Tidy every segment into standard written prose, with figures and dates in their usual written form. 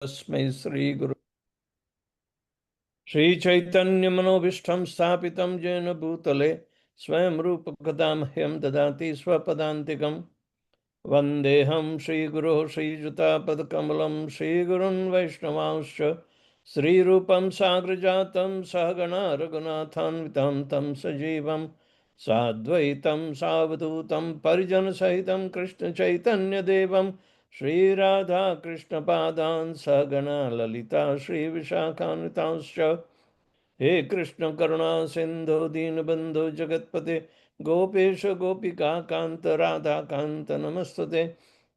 Tasmai Sri Guru Sri Chaitanya Manobishtam Sthapitam Jena Bhutale Swayam Rupa Kadamhyam Dadati Swapadantikam Vandeham Sri Guru Sri Juta Padakamalam Sri Gurun Vaishnavanscha Sri Rupam Sagrajatam Sahagana Raghunathan Vitantam Sajivam Sadvaitam Savadutam Parijana Sahitam Krishna Chaitanya Devam Shri Radha Krishna Padan Sagana Lalita Shri Vishakhanvitanscha He Krishna Karuna Sindhu Deenabandhu Jagatpate Gopesha Gopika Kanta Radha Kanta Namastate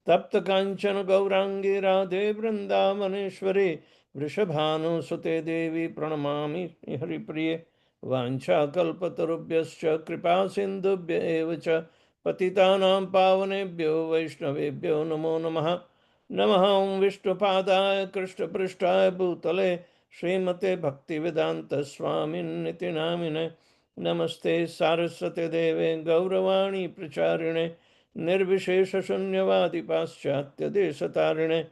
Tapta Kanchana Gaurangi Radhe Vrindavaneshwari Vrishabhanu Sute Devi Pranamami Haripriye Vancha Kalpatarubhyascha Kripa Sindhubhya Evacha Patitanam Pavanebhyo Vaishnavebhyo Namo Namaha Namaha Vishnupadaya Krishna Prishtaya Bhutale Srimate Bhaktivedanta Swami Niti Namine Namaste Saraswate Deve Gauravani Pracharine Nirvishesha Shunyavadi Paschatya Deshatarine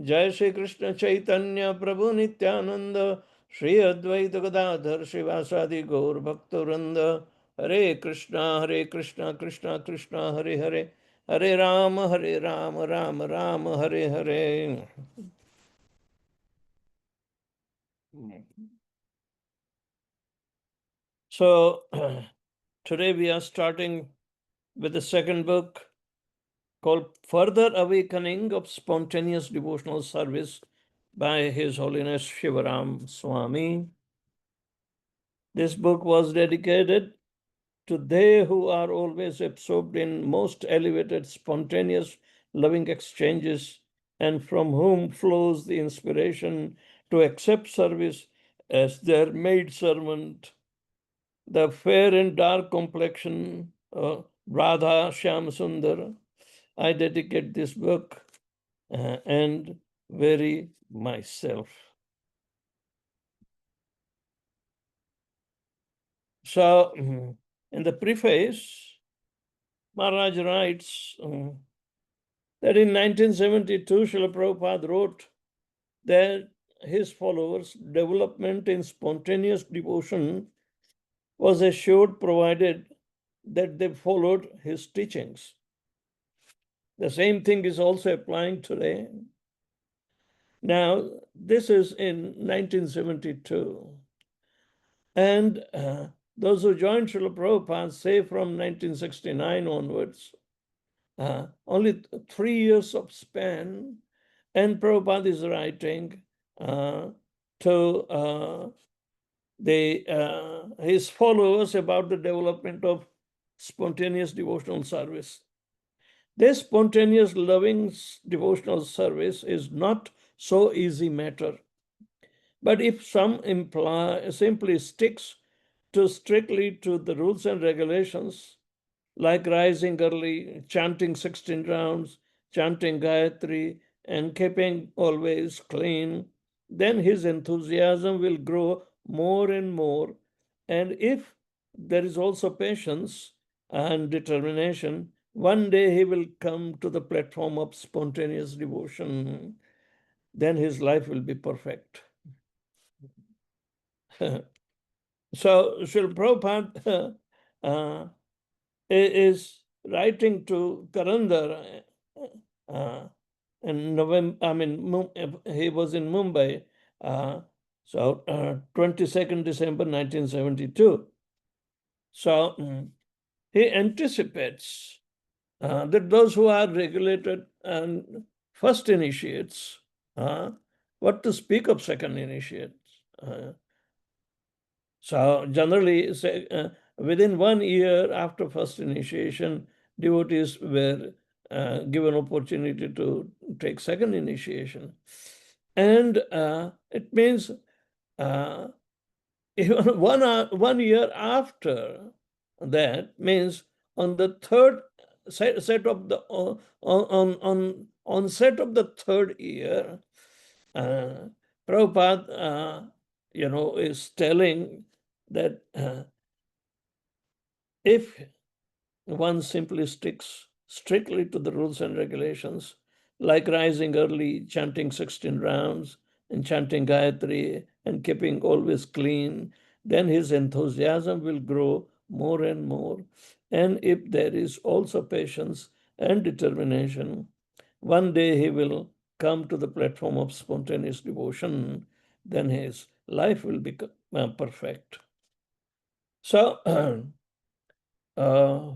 Jai Shri Krishna Chaitanya Prabhu Nityananda Shri Advaita Gadadhar Shivasadi Gaur Bhaktaranda Hare Krishna Krishna Krishna Hare Hare Hare Rama Rama Rama Hare Hare. So today we are starting with the second book called Further Awakening of Spontaneous Devotional Service by His Holiness Shivaram Swami. This book was dedicated to they who are always absorbed in most elevated, spontaneous, loving exchanges, and from whom flows the inspiration to accept service as their maid servant. The fair and dark complexion, Radha Shyam Sundar. I dedicate this book and very myself. So, in the preface, Maharaj writes that in 1972, Srila Prabhupada wrote that his followers' development in spontaneous devotion was assured provided that they followed his teachings. The same thing is also applying today. Now, this is in 1972. And those who joined Srila Prabhupada say from 1969 onwards, only 3 years of span, and Prabhupada is writing to his followers about the development of spontaneous devotional service. This spontaneous loving devotional service is not so easy matter. But if some simply sticks strictly to the rules and regulations, like rising early, chanting 16 rounds, chanting Gayatri, and keeping always clean, then his enthusiasm will grow more and more. And if there is also patience and determination, one day he will come to the platform of spontaneous devotion. Then his life will be perfect. So Srila Prabhupada is writing to Karandar in November. He was in Mumbai. So 22nd December 1972. So he anticipates that those who are regulated and first initiates, what to speak of second initiates. So generally, within 1 year after first initiation, devotees were given opportunity to take second initiation. And it means even 1 year after that means on the third set of the on onset of the third year, Prabhupada is telling that if one simply sticks strictly to the rules and regulations, like rising early, chanting 16 rounds, and chanting Gayatri, and keeping always clean, then his enthusiasm will grow more and more. And if there is also patience and determination, one day he will come to the platform of spontaneous devotion, then his life will become perfect. So, uh,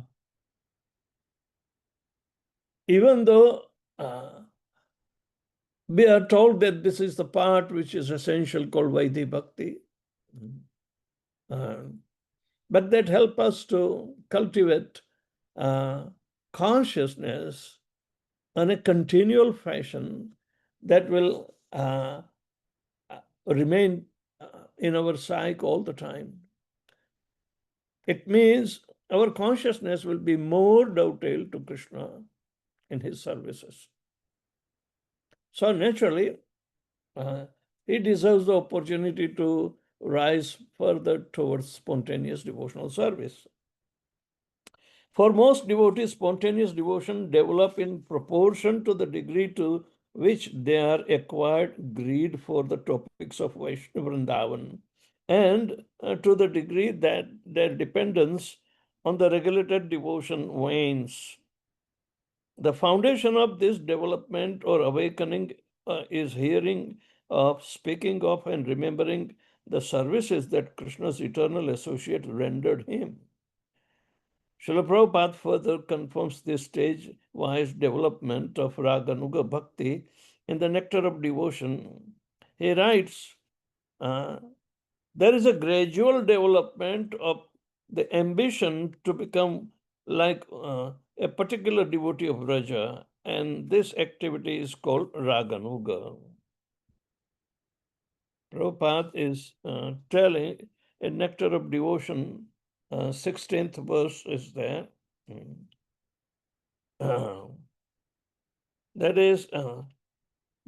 even though we are told that this is the part which is essential called Vaidhi Bhakti, uh, but that help us to cultivate uh, consciousness on a continual fashion that will remain in our psyche all the time. It means our consciousness will be more dovetailed to Krishna in his services. So naturally, he deserves the opportunity to rise further towards spontaneous devotional service. For most devotees, spontaneous devotion develop in proportion to the degree to which they are acquired greed for the topics of Vaishnava Vrindavan, and to the degree that their dependence on the regulated devotion wanes. The foundation of this development or awakening is hearing of, speaking of, and remembering the services that Krishna's eternal associate rendered him. Srila Prabhupada further confirms this stage-wise development of Raganuga Bhakti in the Nectar of Devotion. He writes, there is a gradual development of the ambition to become like a particular devotee of Raja, and this activity is called Raganuga. Prabhupada is telling in Nectar of Devotion, 16th verse is there. That is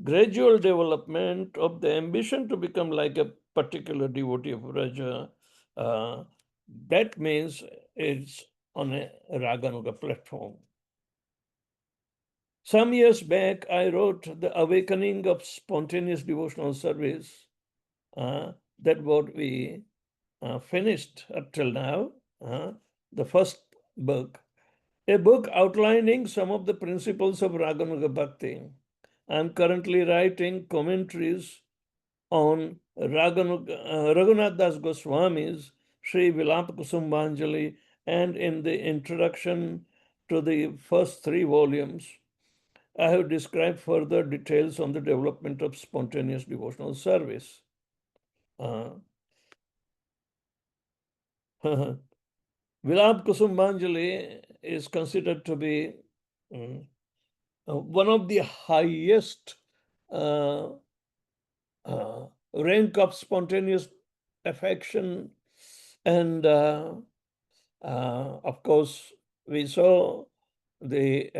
gradual development of the ambition to become like a particular devotee of Raja. That means it's on a Raganuga platform. Some years back, I wrote The Awakening of Spontaneous Devotional Service. That what we finished up till now, the first book. A book outlining some of the principles of Raganuga Bhakti. I'm currently writing commentaries on Raghunath Das Goswami's Sri Vilapa Kusumbanjali, and in the introduction to the first 3 volumes, I have described further details on the development of spontaneous devotional service. Vilap Kusumbanjali is considered to be one of the highest rank of spontaneous affection, and of course we saw the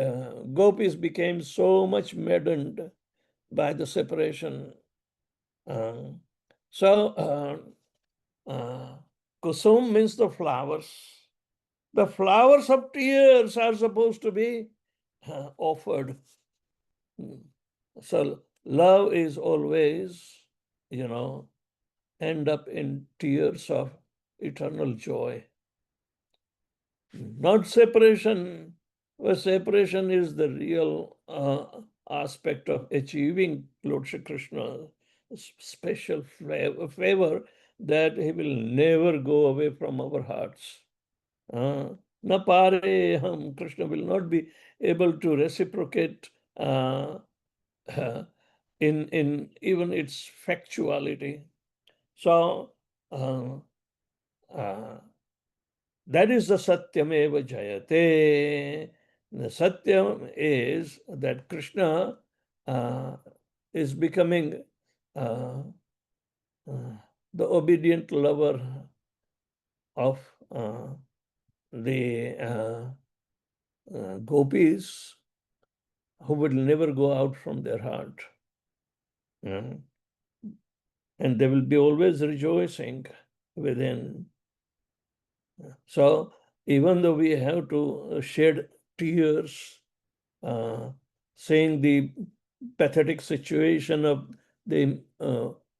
gopis became so much maddened by the separation. Kusum means the flowers. The flowers of tears are supposed to be offered. So love is always, end up in tears of eternal joy. Not separation, where separation is the real aspect of achieving Lord Shri Krishna, special favor that he will never go away from our hearts. Na pare ham, Krishna will not be able to reciprocate in even its factuality. So that is the Satyameva Jayate. The Satyam is that Krishna is becoming the obedient lover of the gopis, who will never go out from their heart. And they will be always rejoicing within. So even though we have to shed tears seeing the pathetic situation of the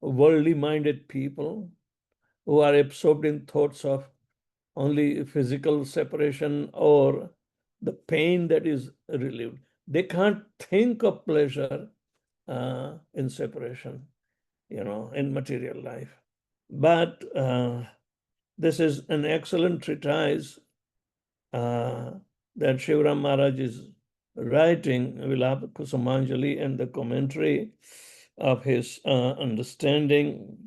worldly minded people who are absorbed in thoughts of only physical separation or the pain that is relieved. They can't think of pleasure in separation, in material life. But this is an excellent treatise that Shivram Maharaj is writing, Vilapa Kusumanjali, and the commentary of his understanding.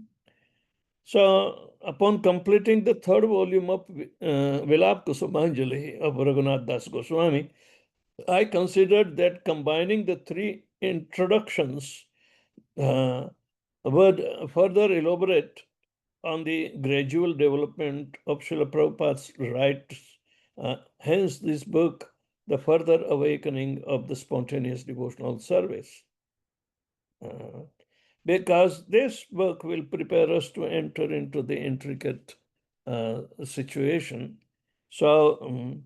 So, upon completing the third volume of Vilap Kusumanjali of Raghunath Das Goswami, I considered that combining the three introductions would further elaborate on the gradual development of Srila Prabhupada's rites. Hence, this book, The Further Awakening of the Spontaneous Devotional Service. Because this book will prepare us to enter into the intricate situation. So,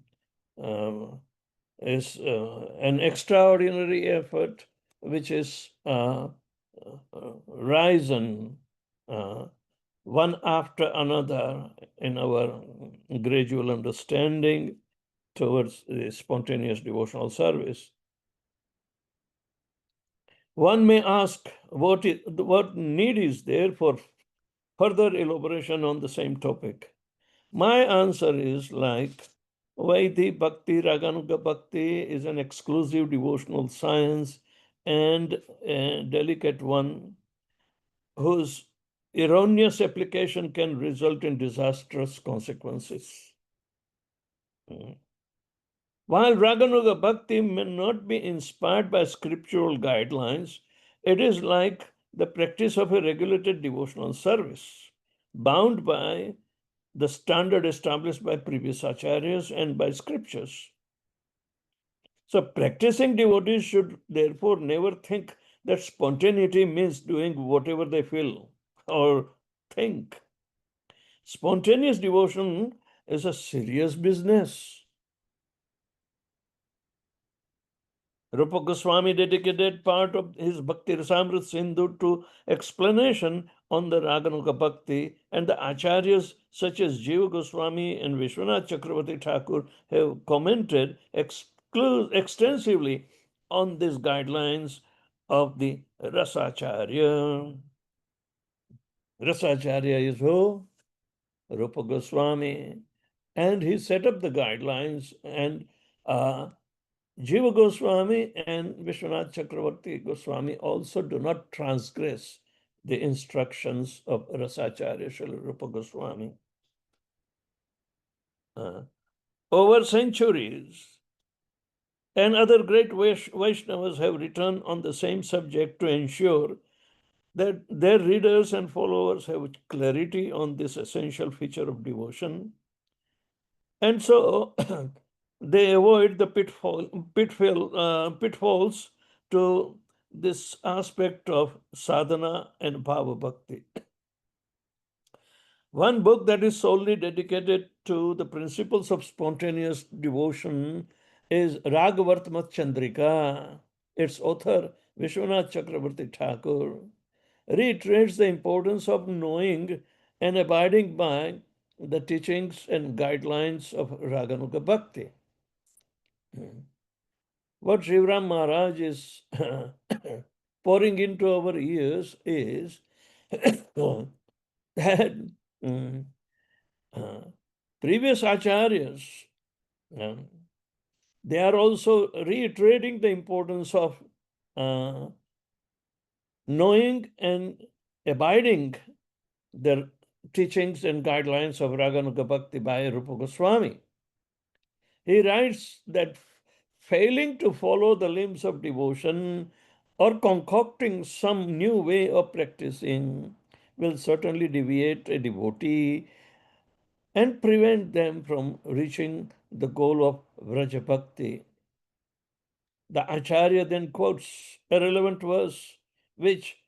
is an extraordinary effort which is risen one after another in our gradual understanding towards the spontaneous devotional service. One may ask what need is there for further elaboration on the same topic. My answer is like Vaidhi Bhakti, Raganuga Bhakti is an exclusive devotional science and a delicate one whose erroneous application can result in disastrous consequences. While Raganuga Bhakti may not be inspired by scriptural guidelines, it is like the practice of a regulated devotional service, bound by the standard established by previous acharyas and by scriptures. So practicing devotees should therefore never think that spontaneity means doing whatever they feel or think. Spontaneous devotion is a serious business. Rupa Goswami dedicated part of his Bhakti Rasamrita Sindhu to explanation on the Raganuga Bhakti, and the acharyas such as Jiva Goswami and Vishwanath Chakravarti Thakur have commented extensively on these guidelines of the Rasacharya. Rasacharya is who? Rupa Goswami. And he set up the guidelines, and Jiva Goswami and Vishwanath Chakravarti Goswami also do not transgress the instructions of Rasacharya Srila Rupa Goswami. Over centuries, and other great Vaishnavas have written on the same subject to ensure that their readers and followers have clarity on this essential feature of devotion. And so they avoid the pitfalls to this aspect of sadhana and bhava bhakti. One book that is solely dedicated to the principles of spontaneous devotion is Ragavartmat Chandrika. Its author, Vishwanath Chakravarti Thakur, reiterates the importance of knowing and abiding by the teachings and guidelines of Raganuga Bhakti. What Shivram Maharaj is pouring into our ears is that previous acharyas, they are also reiterating the importance of knowing and abiding their teachings and guidelines of Raganuga Bhakti by Rupa Goswami. He writes that failing to follow the limbs of devotion or concocting some new way of practicing will certainly deviate a devotee and prevent them from reaching the goal of Vraja Bhakti. The Acharya then quotes a relevant verse, which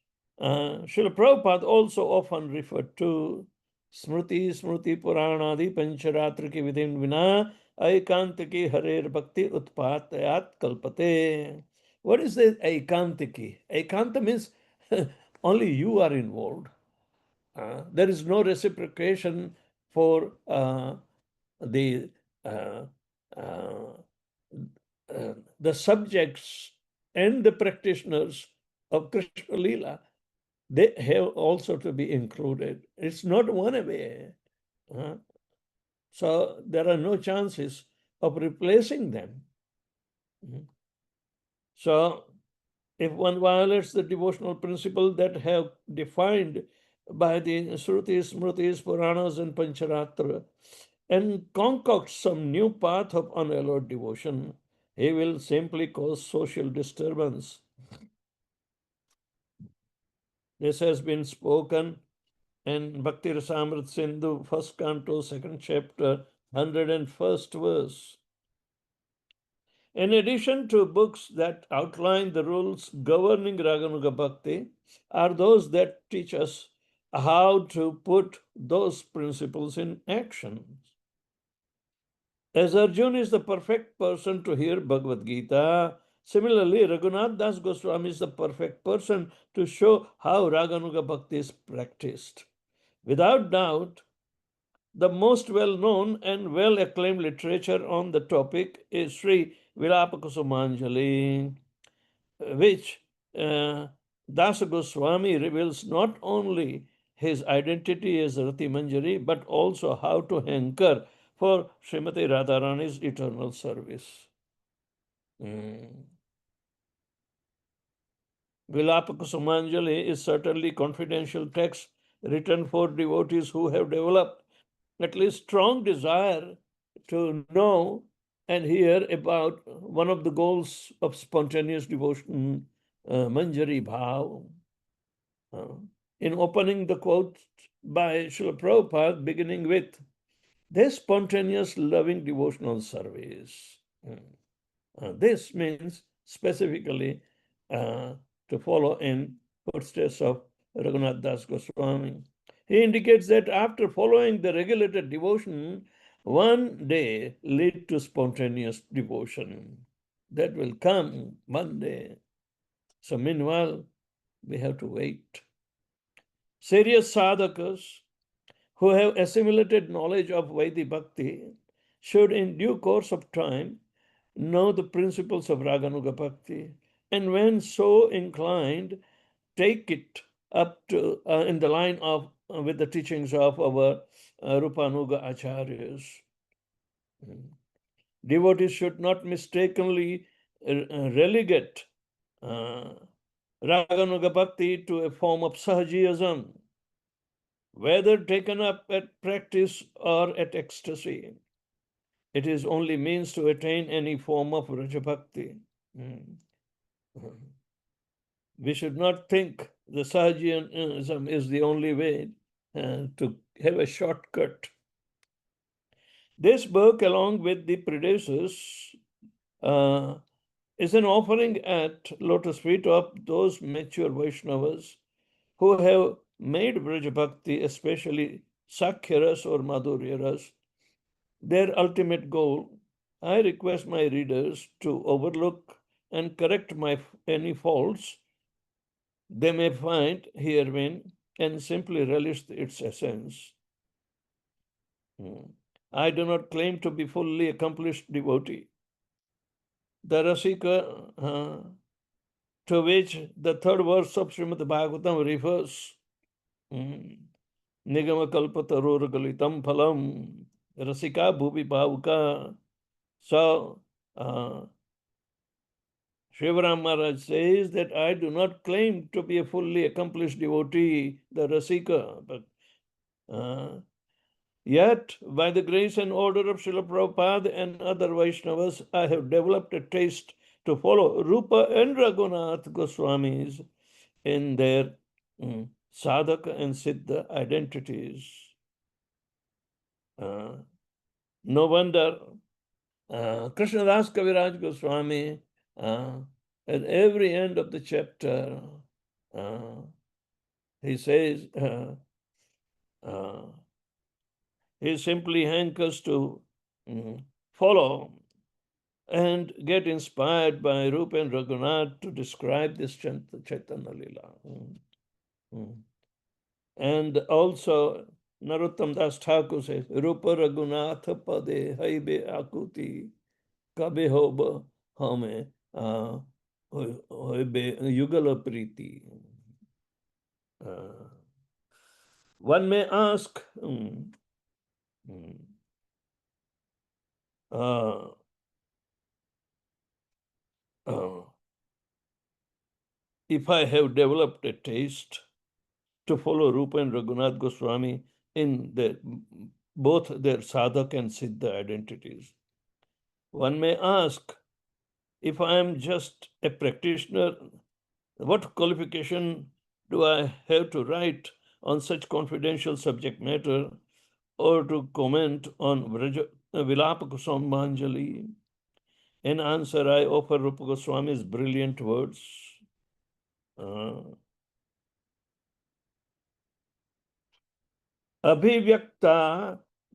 Srila Prabhupada also often referred to, Smriti Smriti Puranadi Pancharatriki Vidin Vina Aikantaki Harer Bhakti Utpatayat Kalpate. What is the ekantiki? Ekanta means only you are involved. There is no reciprocation for the uh, uh, the subjects and the practitioners of Krishna Lila. They have also to be included. It's not one way. So there are no chances of replacing them. So if one violates the devotional principle that have defined by the Shrutis, Smritis, Puranas, and Pancharatra, and concocts some new path of unallowed devotion, he will simply cause social disturbance. This has been spoken in Bhakti Rasamrit Sindhu, first canto, second chapter, 101st verse. In addition to books that outline the rules governing Raganuga Bhakti, are those that teach us how to put those principles in action. As Arjuna is the perfect person to hear Bhagavad Gita, similarly, Raghunath Das Goswami is the perfect person to show how Raganuga Bhakti is practiced. Without doubt, the most well-known and well-acclaimed literature on the topic is Sri Vilapakusumanjali, which Dasa Goswami reveals not only his identity as Rati Manjari, but also how to hanker for Srimati Radharani's eternal service. Vilapakusumanjali is certainly confidential text written for devotees who have developed at least strong desire to know and hear about one of the goals of spontaneous devotion, Manjari Bhav. In opening the quote by Srila Prabhupada, beginning with, this spontaneous loving devotional service. This means specifically to follow in footsteps of Raghunath Das Goswami. He indicates that after following the regulated devotion, one day lead to spontaneous devotion. That will come one day. So meanwhile, we have to wait. Serious sadhakas who have assimilated knowledge of Vaidhi Bhakti should in due course of time know the principles of Raganuga Bhakti, and when so inclined, take it up to in the line of with the teachings of our Rupanuga Acharyas. Devotees should not mistakenly relegate Raganuga Bhakti to a form of Sahajiyasm, whether taken up at practice or at ecstasy. It is only means to attain any form of Raja Bhakti. We should not think the Sahajianism is the only way to have a shortcut. This book, along with the predecessors, is an offering at lotus feet of those mature Vaishnavas who have made Vraja Bhakti, especially Sakhyaras or Madhuryaras, their ultimate goal. I request my readers to overlook and correct any faults they may find herein and simply relish its essence. I do not claim to be fully accomplished devotee. The Rasika, to which the third verse of Srimad Bhagavatam refers, Nigama kalpatarur galitam phalam, Rasika bhubi bhavuka. So, Shivaram Maharaj says that I do not claim to be a fully accomplished devotee, the Rasika, but yet, by the grace and order of Srila Prabhupada and other Vaishnavas, I have developed a taste to follow Rupa and Raghunath Goswamis in their sadhaka and siddha identities. No wonder Krishnadas Kaviraj Goswami at every end of the chapter he says he simply hankers to follow and get inspired by Rupa and Raghunath to describe this Chaitanya Lila. And also, Narottam Das Thakur says, Rupa Raghunath Pade Haibe Akuti Kabe Hoba Hame Hoibe Yugala Priti. One may ask, uh, if I have developed a taste to follow Rupa and Raghunath Goswami in both their sadhak and siddha identities. One may ask, if I am just a practitioner, what qualification do I have to write on such confidential subject matter or to comment on Vilapa Kusumanjali? In answer, I offer Rupa Goswami's brilliant words. अभिव्यक्ता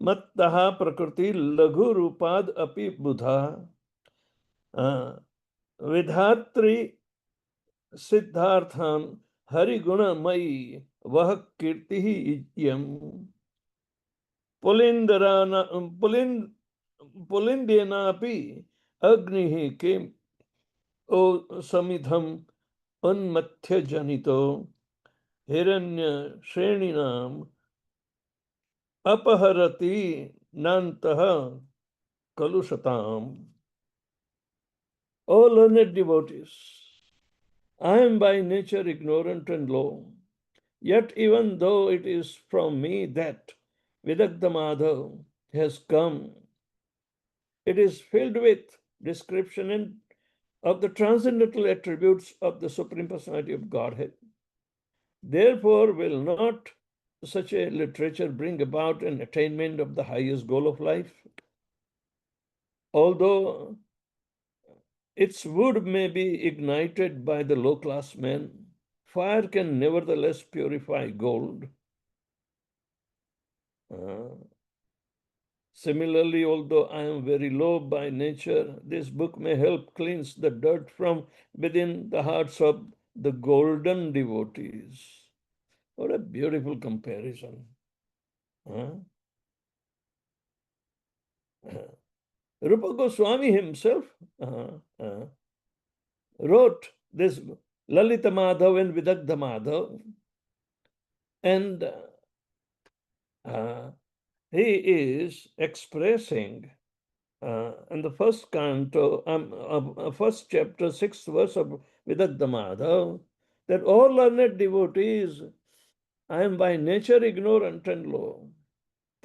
मत्तः प्रकृति लघु रूपाद अपि बुधा विधात्री सिद्धार्थान हरिगुणमयी वह कीर्ति ही यम पुलिंदेनापि अग्निः किम ओ समिधम उन्मथ्य जनितो हिरण्य श्रेणीनाम अपहरति नन्तः kalushatam. O learned devotees, I am by nature ignorant and low. Yet even though it is from me that Vidagdha Madhav has come, it is filled with description of the transcendental attributes of the Supreme Personality of Godhead. Therefore, will not such a literature bring about an attainment of the highest goal of life? Although its wood may be ignited by the low-class man, fire can nevertheless purify gold. Similarly, although I am very low by nature, this book may help cleanse the dirt from within the hearts of the golden devotees. What a beautiful comparison. Rupa Goswami himself wrote this Lalita Madhav and Vidagdha Madhav, and he is expressing in the first canto, first chapter, 6th verse of Vidagdha Madhav, that all learned devotees, I am by nature ignorant and low.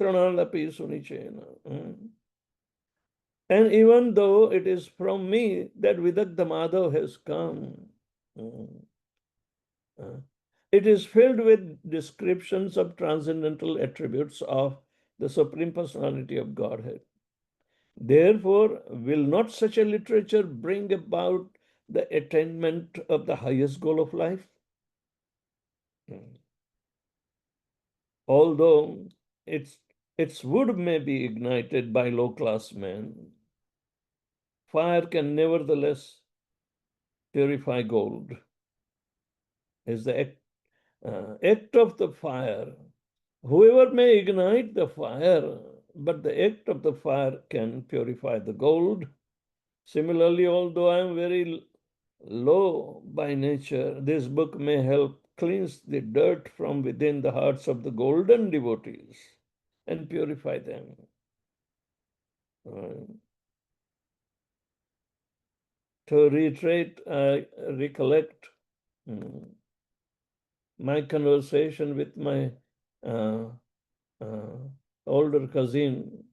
Tranalapi sunichena. And even though it is from me that Vidagdha Madhav has come, it is filled with descriptions of transcendental attributes of the Supreme Personality of Godhead. Therefore, will not such a literature bring about the attainment of the highest goal of life? Although its wood may be ignited by low-class men, fire can nevertheless purify gold. Is the act of the fire. Whoever may ignite the fire, but the act of the fire can purify the gold. Similarly, although I am very low by nature, this book may help cleanse the dirt from within the hearts of the golden devotees and purify them. To reiterate, I recollect my conversation with my older cousin.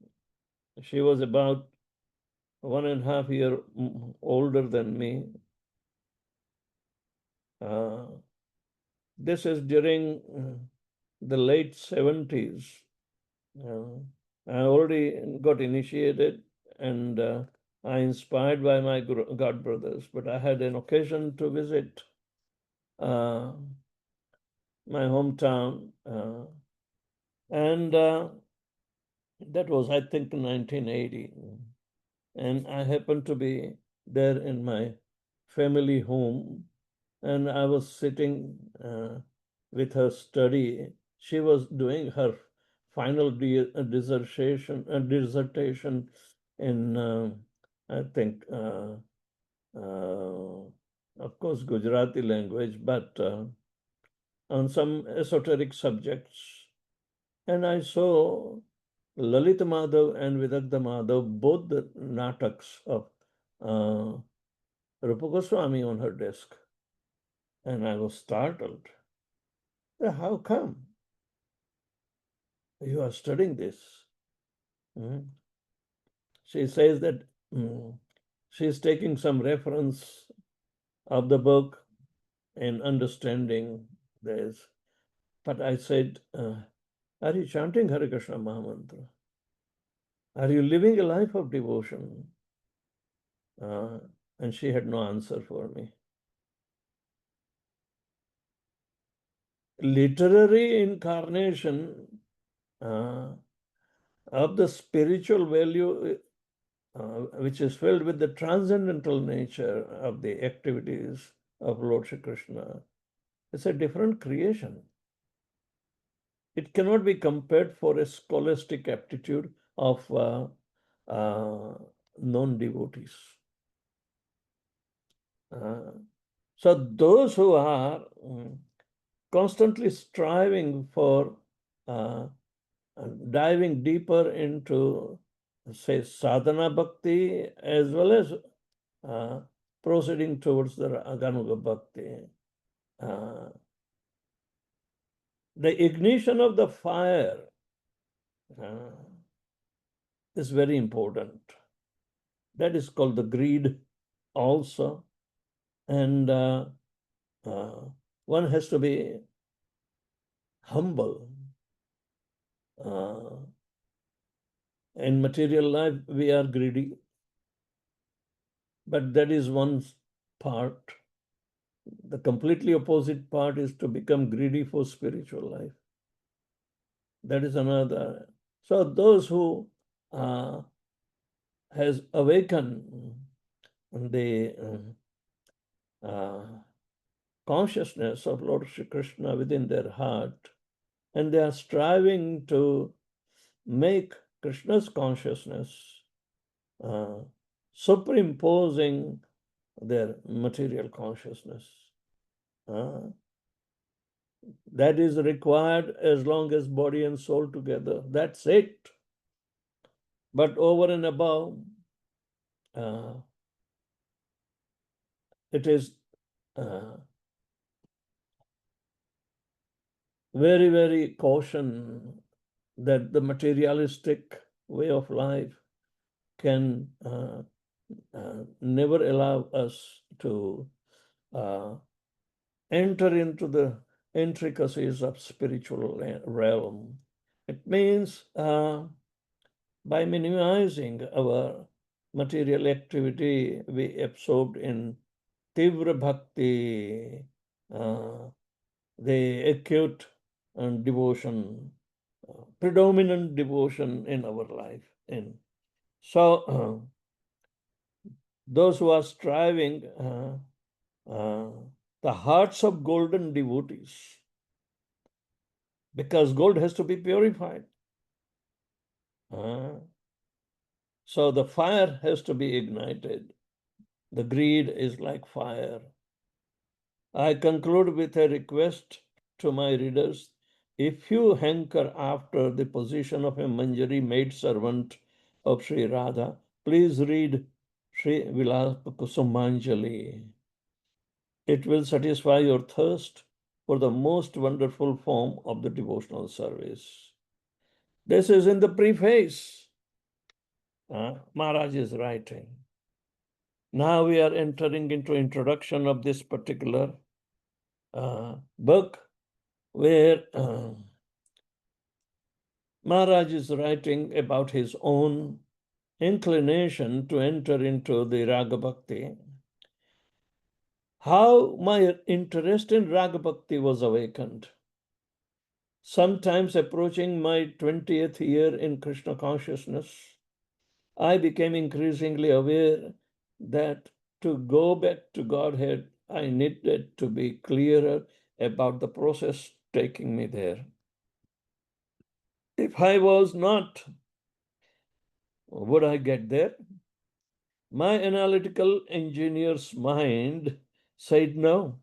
She was about 1.5 years older than me. This is during the late 70s. I already got initiated and I inspired by my God brothers, but I had an occasion to visit my hometown, and that was, I think, 1980. and I happened to be there in my family home, and I was sitting with her study. She was doing her final dissertation in, I think, of course, Gujarati language, but on some esoteric subjects. And I saw Lalita Madhav and Vidagdha Madhav, both the nataks of uh, Rupa Goswami on her desk. And I was startled. How come you are studying this? Hmm. She says that she's taking some reference of the book and understanding this. But I said, are you chanting Hare Krishna Mahamantra? Are you living a life of devotion? And she had no answer for me. Literary incarnation of the spiritual value, which is filled with the transcendental nature of the activities of Lord Shri Krishna, it's a different creation. It cannot be compared for a scholastic aptitude of non-devotees. So those who are constantly striving for diving deeper into, say, sadhana bhakti, as well as proceeding towards the Raganuga bhakti, the ignition of the fire is very important. That is called the greed also. And one has to be humble. In material life, we are greedy, but that is one part. The completely opposite part is to become greedy for spiritual life. That is another. So those who has awakened the consciousness of Lord Shri Krishna within their heart, and they are striving to make Krishna's consciousness superimposing their material consciousness. That is required as long as body and soul together. That's it. But over and above, it is very, very caution that the materialistic way of life can never allow us to enter into the intricacies of spiritual realm. It means by minimizing our material activity, we absorbed in Tivra Bhakti, the acute devotion, predominant devotion in our life. And so those who are striving, the hearts of golden devotees, because gold has to be purified. So the fire has to be ignited. The greed is like fire. I conclude with a request to my readers. If you hanker after the position of a Manjari maid servant of Sri Radha, please read Sri Vilapa Kusumanjali. It will satisfy your thirst for the most wonderful form of the devotional service. This is in the preface. Maharaj is writing. Now we are entering into introduction of this particular book, where Maharaj is writing about his own inclination to enter into the Raga Bhakti. How my interest in Raga Bhakti was awakened. Sometimes approaching my 20th year in Krishna consciousness, I became increasingly aware that to go back to Godhead, I needed to be clearer about the process taking me there. If I was not, would I get there? My analytical engineer's mind said no.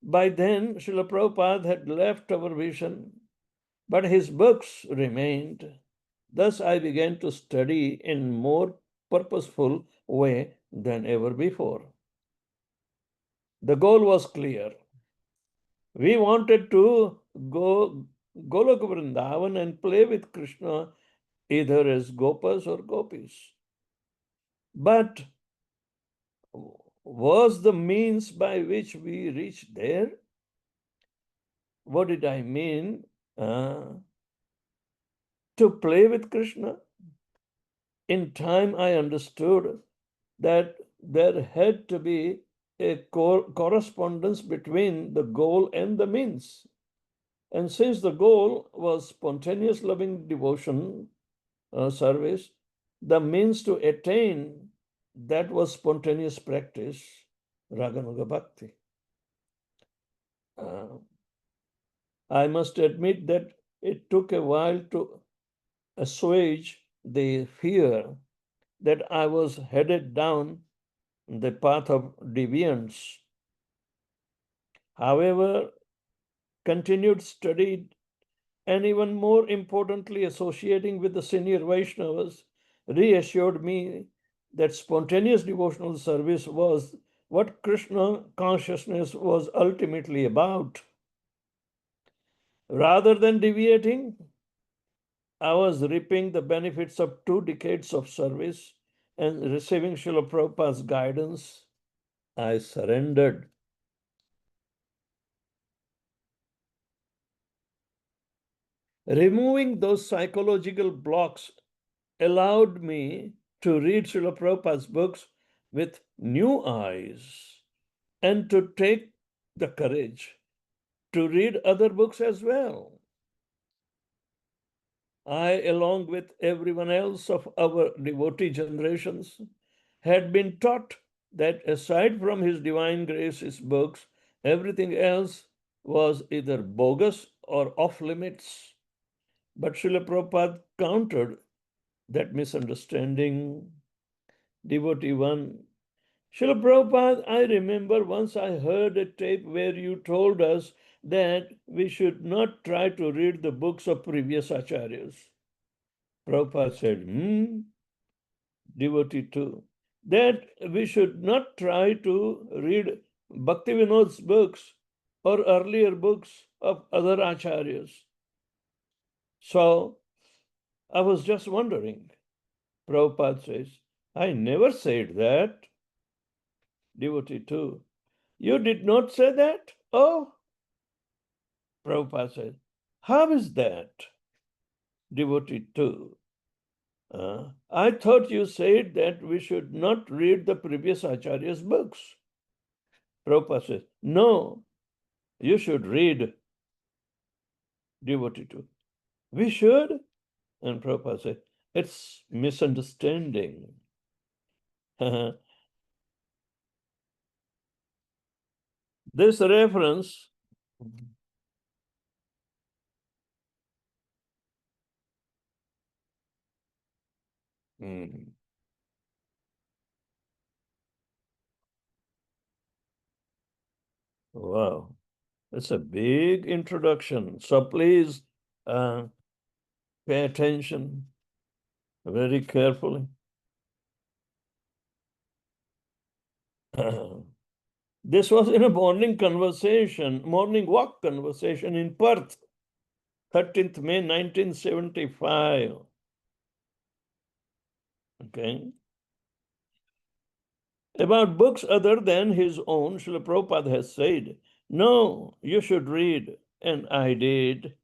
By then, Srila Prabhupada had left our vision, but his books remained. Thus, I began to study in more purposeful way than ever before. The goal was clear. We wanted to go Goloka Vrindavan and play with Krishna either as Gopas or Gopis. But was the means by which we reached there? What did I mean? To play with Krishna? In time, I understood that there had to be a correspondence between the goal and the means. And since the goal was spontaneous loving devotion service, the means to attain that was spontaneous practice, Raganuga Bhakti. I must admit that it took a while to assuage the fear that I was headed down the path of deviance. However, continued study and even more importantly, associating with the senior Vaishnavas reassured me that spontaneous devotional service was what Krishna consciousness was ultimately about. Rather than deviating, I was reaping the benefits of 2 decades of service and receiving Srila Prabhupada's guidance. I surrendered. Removing those psychological blocks allowed me to read Srila Prabhupada's books with new eyes and to take the courage to read other books as well. I, along with everyone else of our devotee generations, had been taught that aside from His Divine Grace's books, everything else was either bogus or off limits. But Srila Prabhupada countered that misunderstanding. Devotee 1. Srila Prabhupada, I remember once I heard a tape where you told us that we should not try to read the books of previous acharyas. Prabhupada said, Devotee 2. That we should not try to read Bhaktivinod's books or earlier books of other acharyas. So I was just wondering. Prabhupada says, I never said that. Devotee 2. You did not say that? Oh, Prabhupada says, how is that? Devotee 2. I thought you said that we should not read the previous Acharya's books. Prabhupada says, no, you should read. Devotee 2. We should? And Prabhupada said, it's misunderstanding. This reference wow, that's a big introduction. So please pay attention very carefully. This was in a morning walk conversation in Perth, 13th May 1975. Okay. About books other than his own, Srila Prabhupada has said, no, you should read. And I did.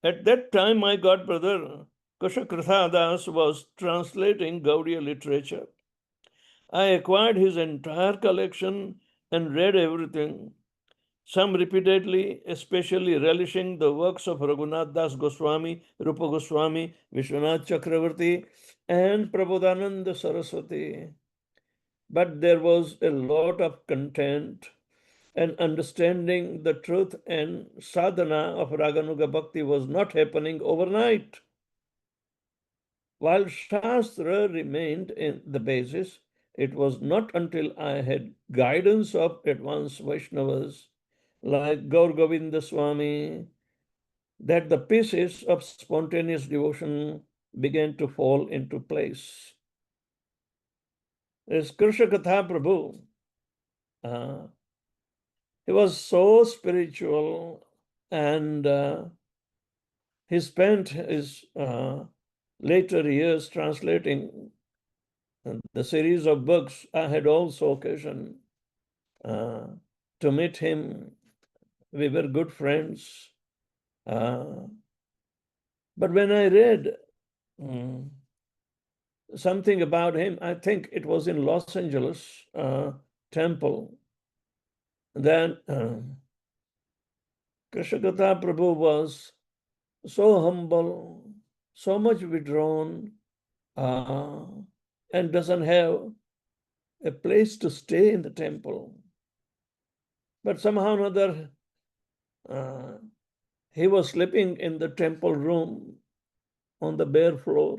At that time, my godbrother, Kushakritha Das, was translating Gaudiya literature. I acquired his entire collection and read everything. some repeatedly, especially relishing the works of Raghunath Das Goswami, Rupa Goswami, Vishwanath Chakravarti, and Prabodhananda Saraswati. But there was a lot of content and understanding the truth and sadhana of Raganuga Bhakti was not happening overnight. While Shastra remained in the basis, it was not until I had guidance of advanced Vaishnavas like Gaur Govinda Swami that the pieces of spontaneous devotion began to fall into place. As Krishna Katha Prabhu, he was so spiritual, and he spent his later years translating the series of books. I had also occasion to meet him. We were good friends. But when I read something about him, I think it was in Los Angeles temple, then Krishnakatha Prabhu was so humble, so much withdrawn, and doesn't have a place to stay in the temple. But somehow or other, he was sleeping in the temple room on the bare floor.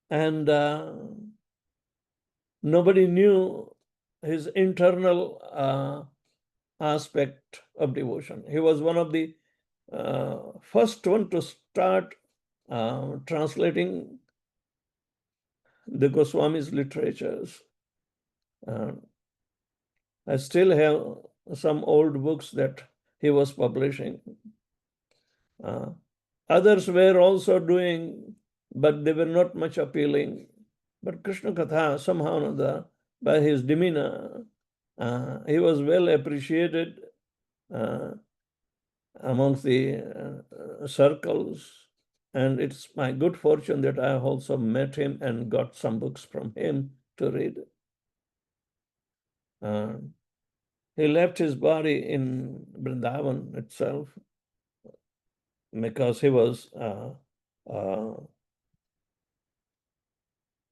And nobody knew his internal aspect of devotion. He was one of the first one to start translating the Goswami's literatures. I still have some old books that he was publishing. Others were also doing, but they were not much appealing. But Krishna Katha, somehow or other, by his demeanor, he was well appreciated amongst the circles. And it's my good fortune that I have also met him and got some books from him to read. He left his body in Vrindavan itself because he was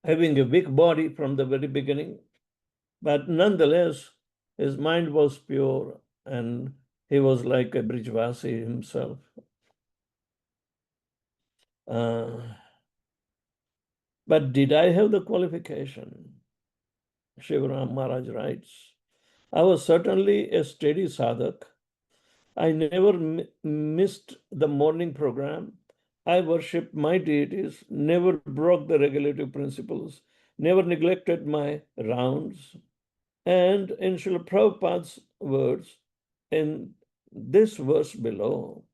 having a weak body from the very beginning. But nonetheless, his mind was pure and he was like a Brijvasi himself. But did I have the qualification? Shivaram Maharaj writes, I was certainly a steady sadhak. I never missed the morning program. I worshipped my deities, never broke the regulative principles, never neglected my rounds. And in Srila Prabhupada's words, in this verse below,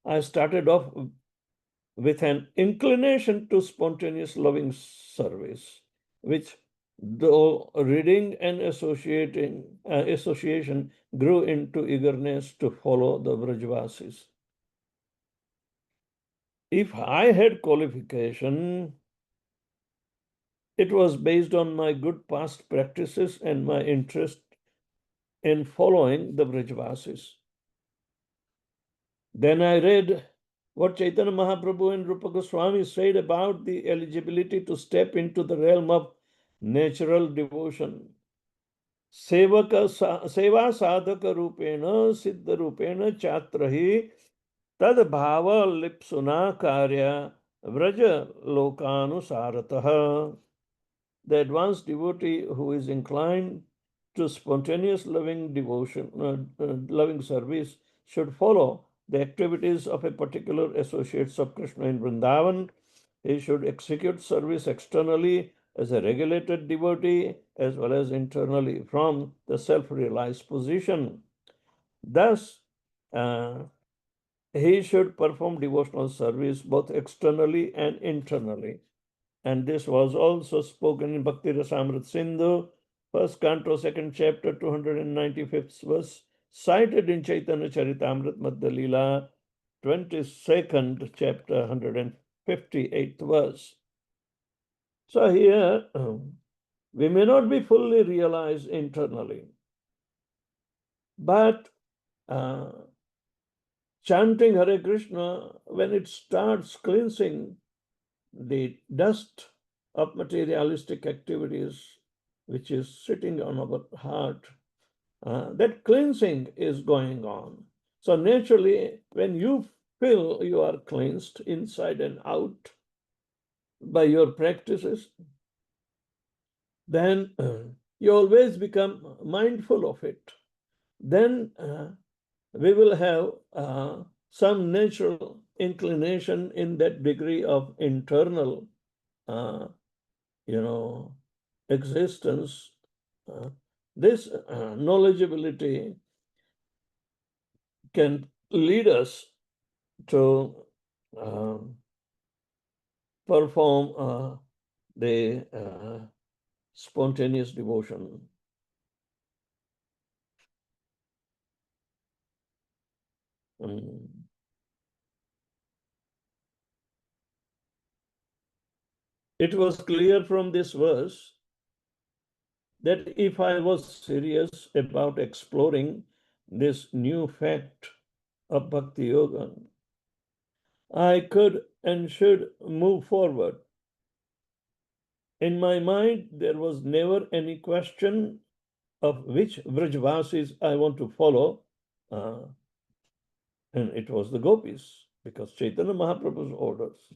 I started off with an inclination to spontaneous loving service, which, though reading and association grew into eagerness to follow the Vrajvasis. If I had qualification, it was based on my good past practices and my interest in following the Vrajvasis. Then I read what Chaitanya Mahaprabhu and Rupa Goswami said about the eligibility to step into the realm of natural devotion. Seva sadhaka rupena siddha rupena chatrahi tad bhava lipsuna karya vraja lokanusarataha. The advanced devotee who is inclined to spontaneous loving devotion, loving service should follow the activities of a particular associates of Krishna in Vrindavan. He should execute service externally as a regulated devotee as well as internally from the self-realized position. Thus, he should perform devotional service both externally and internally. And this was also spoken in Bhakti Rasamrit Sindhu, first canto, second chapter, 295th verse, cited in Chaitanya Charitamrit Madhya Leela, 22nd chapter, 158th verse. So here, We may not be fully realized internally, but chanting Hare Krishna, when it starts cleansing the dust of materialistic activities, which is sitting on our heart, that cleansing is going on. So naturally, when you feel you are cleansed inside and out by your practices, then you always become mindful of it. Then we will have some natural inclination in that degree of internal, existence. This knowledgeability can lead us to perform the spontaneous devotion. It was clear from this verse that if I was serious about exploring this new fact of Bhakti Yoga, I could and should move forward. In my mind, there was never any question of which Vrajvasis I want to follow. And it was the gopis, because Chaitanya Mahaprabhu's orders.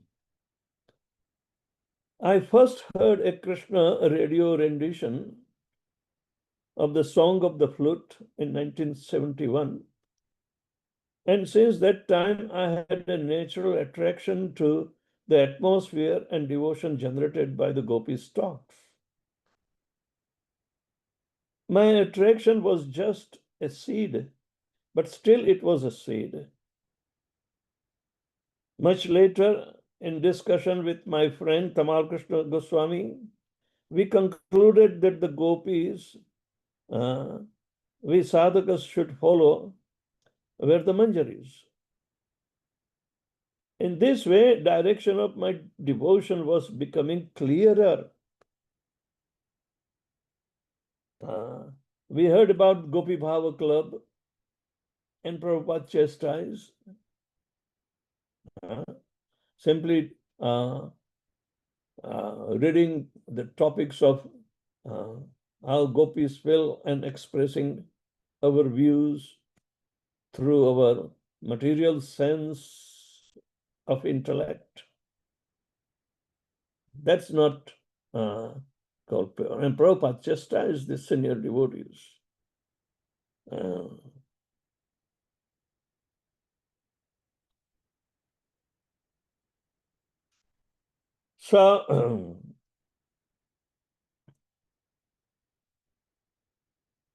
I first heard a Krishna radio rendition of the Song of the Flute in 1971. And since that time, I had a natural attraction to the atmosphere and devotion generated by the gopis' talks. My attraction was just a seed, but still it was a seed. Much later, in discussion with my friend Tamal Krishna Goswami, we concluded that the gopis, we sadhakas should follow, were the manjaris. In this way, direction of my devotion was becoming clearer. We heard about Gopi Bhava Club and Prabhupada chastised. Simply reading the topics of how gopis feel and expressing our views through our material sense of intellect. That's not called pure. And Prabhupada chastised the senior devotees. So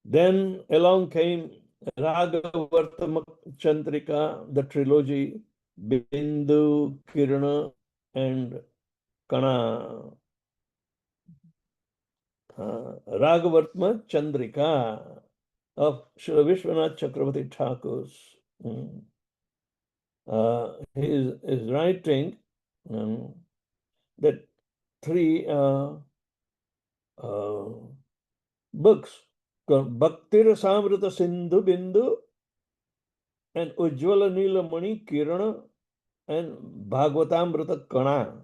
then along came Ragavartama Chandrika, the trilogy, Bindu, Kirana, and Kana. Ragavartma Chandrika of Sri Vishwanath Chakravarti Thakur's. He is writing that three books called Bhakti Rasamrita Sindhu Bindu and Ujjvala Nila Mani Kirana and Bhagavatamrita Kana.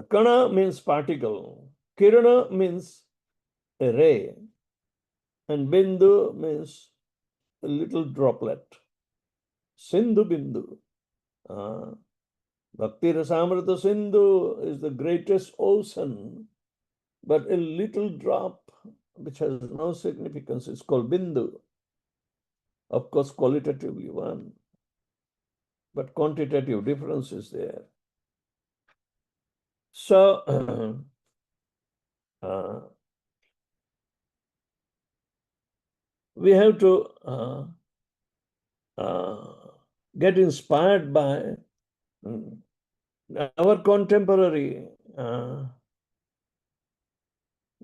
Kana means particle, Kirana means a ray, and Bindu means a little droplet. Sindhu Bindu. Bhakti Rasamrita Sindhu is the greatest ocean, but a little drop which has no significance is called Bindu. Of course, qualitatively one, but quantitative difference is there. So, we have to get inspired by our contemporary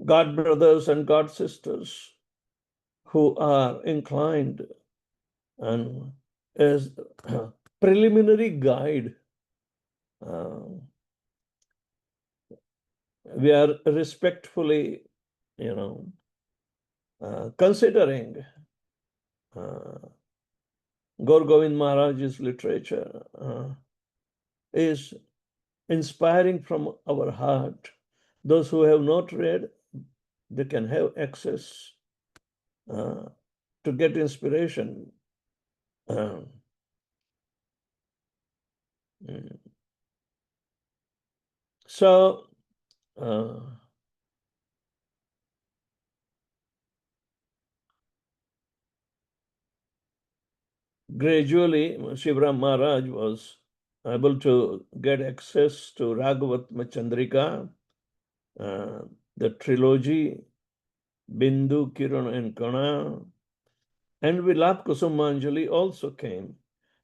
God brothers and God sisters who are inclined and as preliminary guide we are respectfully, considering Gaur Govind Maharaj's literature is inspiring from our heart. Those who have not read, they can have access to get inspiration. So, gradually, Shivram Maharaj was able to get access to Raghavatma Chandrika, the trilogy, Bindu, Kiran, and Kana, and Vilap Kusumanjali also came.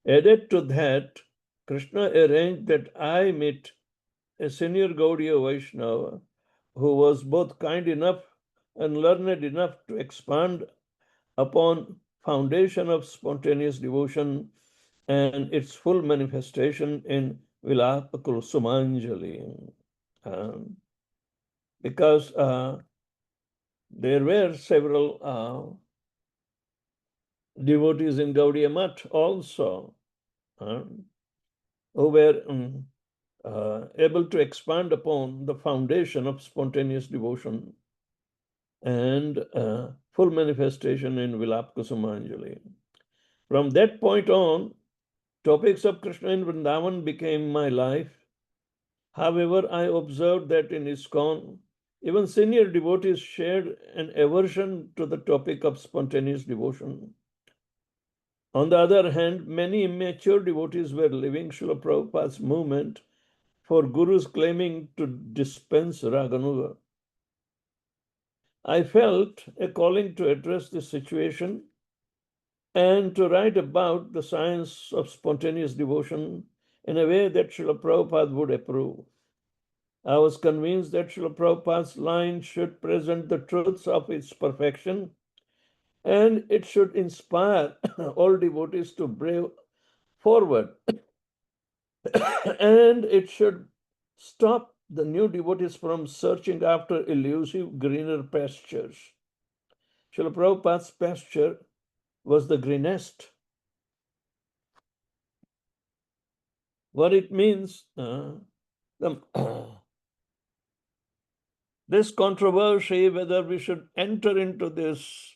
Added to that, Krishna arranged that I meet a senior Gaudiya Vaishnava who was both kind enough and learned enough to expand upon foundation of spontaneous devotion and its full manifestation in Vilapa Kusumanjali. Because there were several devotees in Gaudiya Math also who were able to expand upon the foundation of spontaneous devotion and full manifestation in Vilap Kusumanjali. From that point on, topics of Krishna in Vrindavan became my life. However, I observed that in ISKCON, even senior devotees shared an aversion to the topic of spontaneous devotion. On the other hand, many immature devotees were leaving Srila Prabhupada's movement for gurus claiming to dispense Raganuga. I felt a calling to address this situation and to write about the science of spontaneous devotion in a way that Srila Prabhupada would approve. I was convinced that Srila Prabhupada's line should present the truths of its perfection and it should inspire all devotees to brave forward and it should stop the new devotees from searching after elusive greener pastures. Srila Prabhupada's pasture was the greenest. What it means, this controversy, whether we should enter into this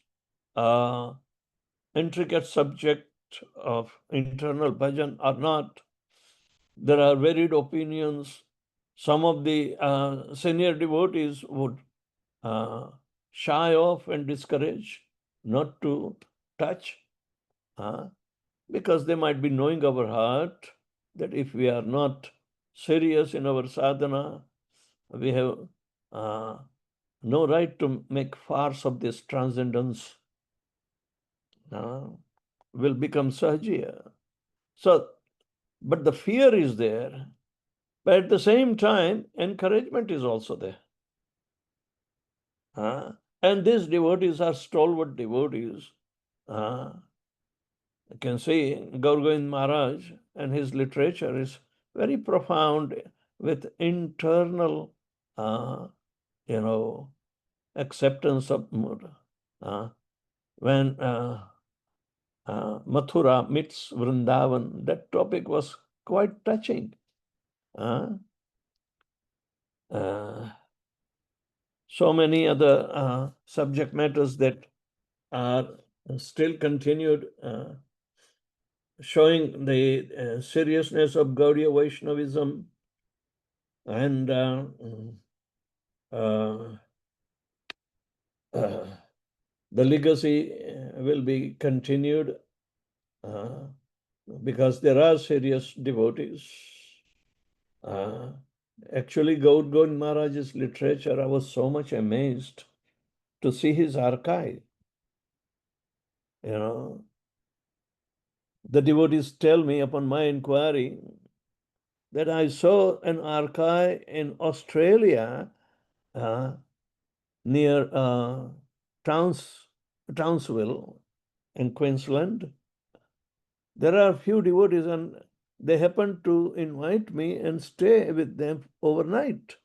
intricate subject of internal bhajan or not, there are varied opinions. Some of the senior devotees would shy off and discourage, not to touch, because they might be knowing our heart that if we are not serious in our sadhana, we have no right to make farce of this transcendence. Will become sahajiya. So, but the fear is there. But at the same time, encouragement is also there. And these devotees are stalwart devotees. You can see Gaur Govind Maharaj and his literature is very profound with internal, acceptance of when Mathura meets Vrindavan, that topic was quite touching. So many other subject matters that are still continued, showing the seriousness of Gaudiya Vaishnavism and the legacy will be continued because there are serious devotees. Actually, Gaur Govind Maharaj's literature, I was so much amazed to see his archive. The devotees tell me upon my inquiry that I saw an archive in Australia near Townsville in Queensland. There are a few devotees and they happened to invite me and stay with them overnight.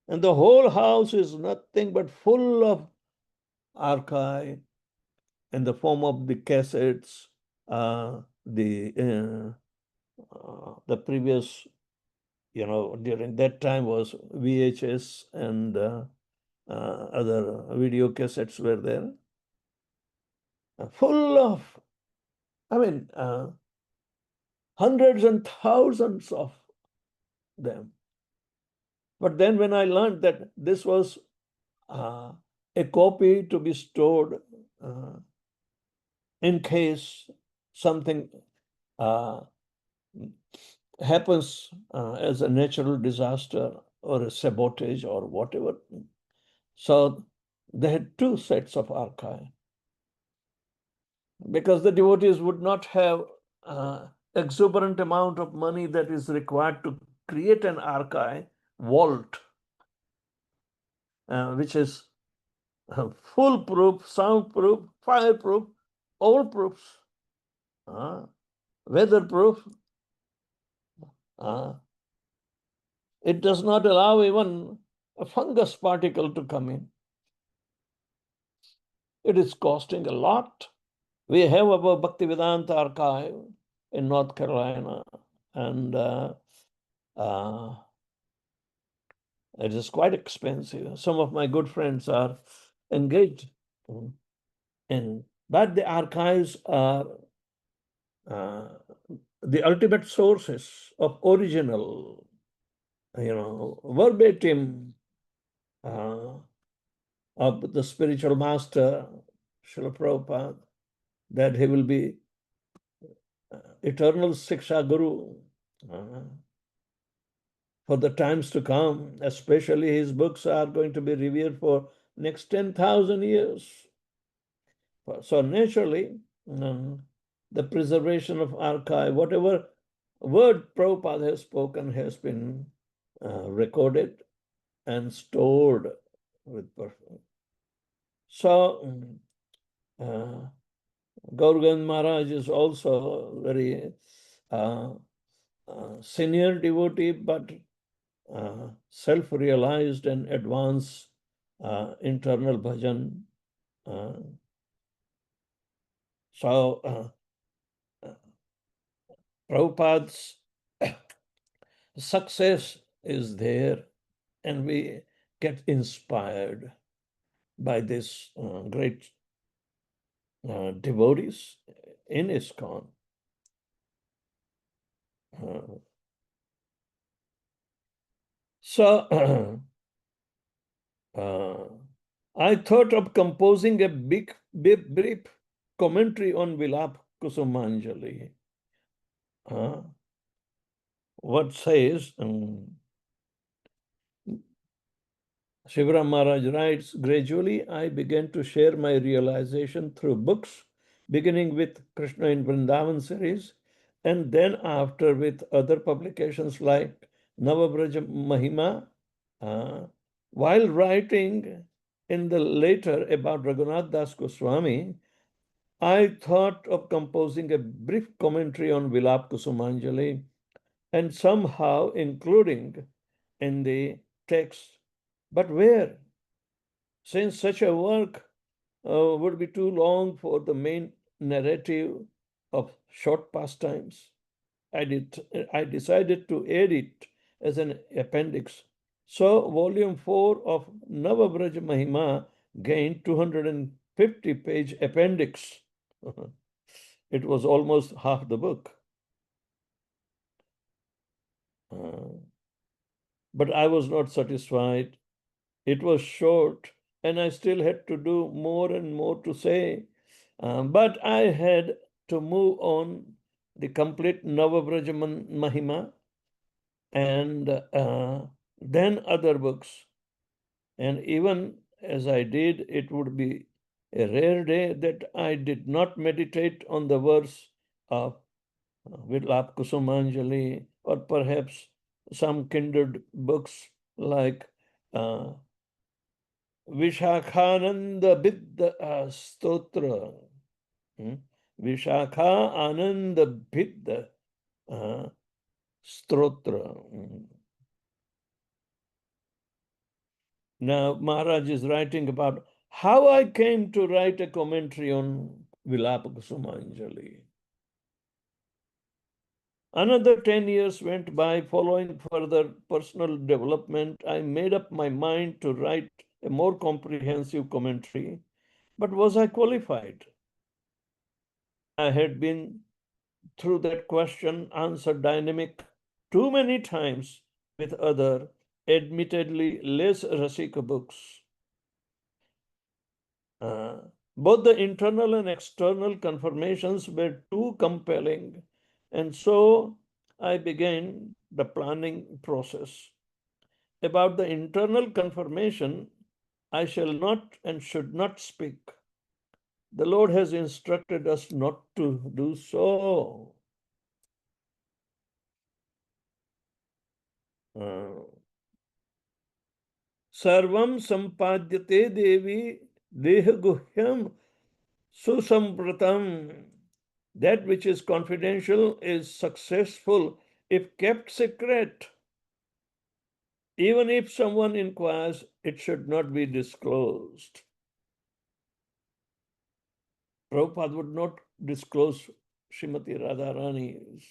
And the whole house is nothing but full of archive in the form of the cassettes, the previous, during that time was VHS and other video cassettes were there, full of, hundreds and thousands of them. But then when I learned that this was a copy to be stored in case something happens as a natural disaster or a sabotage or whatever. So they had two sets of archive because the devotees would not have exuberant amount of money that is required to create an archive vault, which is foolproof, soundproof, fireproof, all proofs, weatherproof. It does not allow even a fungus particle to come in. It is costing a lot. We have our Bhaktivedanta archive in North Carolina, and it is quite expensive. Some of my good friends are engaged in, but the archives are the ultimate sources of original, verbatim of the spiritual master, Srila Prabhupada, that he will be eternal Siksha Guru for the times to come. Especially his books are going to be revered for next 10,000 years. So naturally, the preservation of archive, whatever word Prabhupada has spoken has been recorded and stored with perfection. So Gaurgand Maharaj is also very senior devotee, but self-realized and advanced internal bhajan. So Prabhupada's success is there, and we get inspired by this great devotees in ISKCON. So I thought of composing a big, brief commentary on Vilap Kusumanjali. What says, Shivaram Maharaj writes, gradually I began to share my realization through books, beginning with Krishna in Vrindavan series, and then after with other publications like Navabraja Mahima. While writing in the later about Raghunath Das Goswami, I thought of composing a brief commentary on Vilap Kusumanjali and somehow including in the text. But where? Since such a work would be too long for the main narrative of short pastimes, I decided to add it as an appendix. So volume 4 of Navabraj Mahima gained 250-page appendix. It was almost half the book. But I was not satisfied. It was short, and I still had to do more and more to say. But I had to move on the complete Navabraj Mahima and then other books. And even as I did, it would be a rare day that I did not meditate on the verse of Vilap Kusumanjali, or perhaps some kindred books like Vishakhananda Bidda Stotra. Vishakha Ananda Bidda Stotra. Now, Maharaj is writing about how I came to write a commentary on Vilapa Kusumanjali. Another 10 years went by. Following further personal development, I made up my mind to write a more comprehensive commentary. But was I qualified? I had been through that question answer dynamic too many times with other, admittedly less Rasika books. Both the internal and external confirmations were too compelling, and so I began the planning process. About the internal confirmation, I shall not and should not speak. The Lord has instructed us not to do so. Sarvam sampadyate devi dehaguhyam susampratam. That which is confidential is successful if kept secret. Even if someone inquires, it should not be disclosed. Prabhupada would not disclose Srimati Radharani's,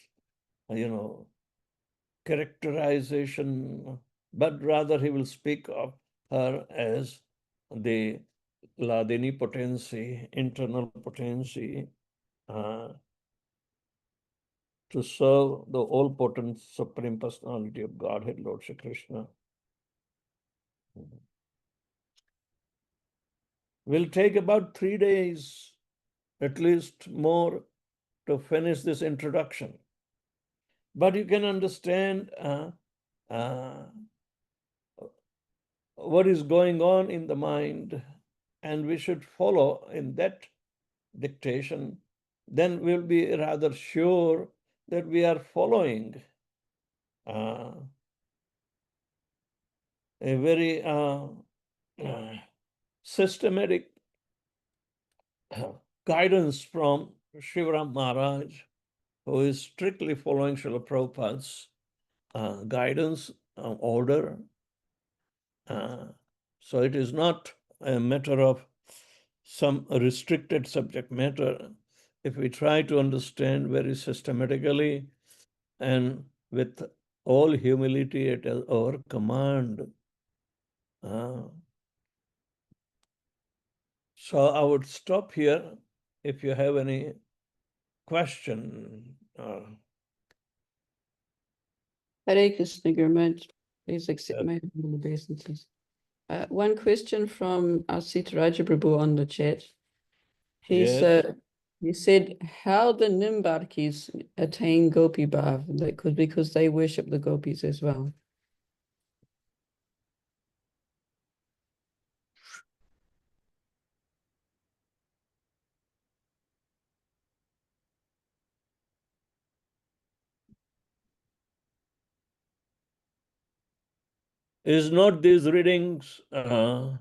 characterization, but rather he will speak of her as the Ladini potency, internal potency, to serve the all-potent Supreme Personality of Godhead, Lord Shri Krishna. Will take about 3 days, at least more, to finish this introduction. But you can understand what is going on in the mind, and we should follow in that dictation. Then we'll be rather sure that we are following a very systematic guidance from Shivaram Maharaj, who is strictly following Srila Prabhupada's guidance, order. So it is not a matter of some restricted subject matter. If we try to understand very systematically and with all humility at our command. So I would stop here if you have any question. Hare Krishna, Gurmat. Please accept my humble obeisances. One question from Asita Rajaprabhu on the chat. He said, how the Nimbarkis attain Gopi Bhav, because they worship the gopis as well. Is not these readings are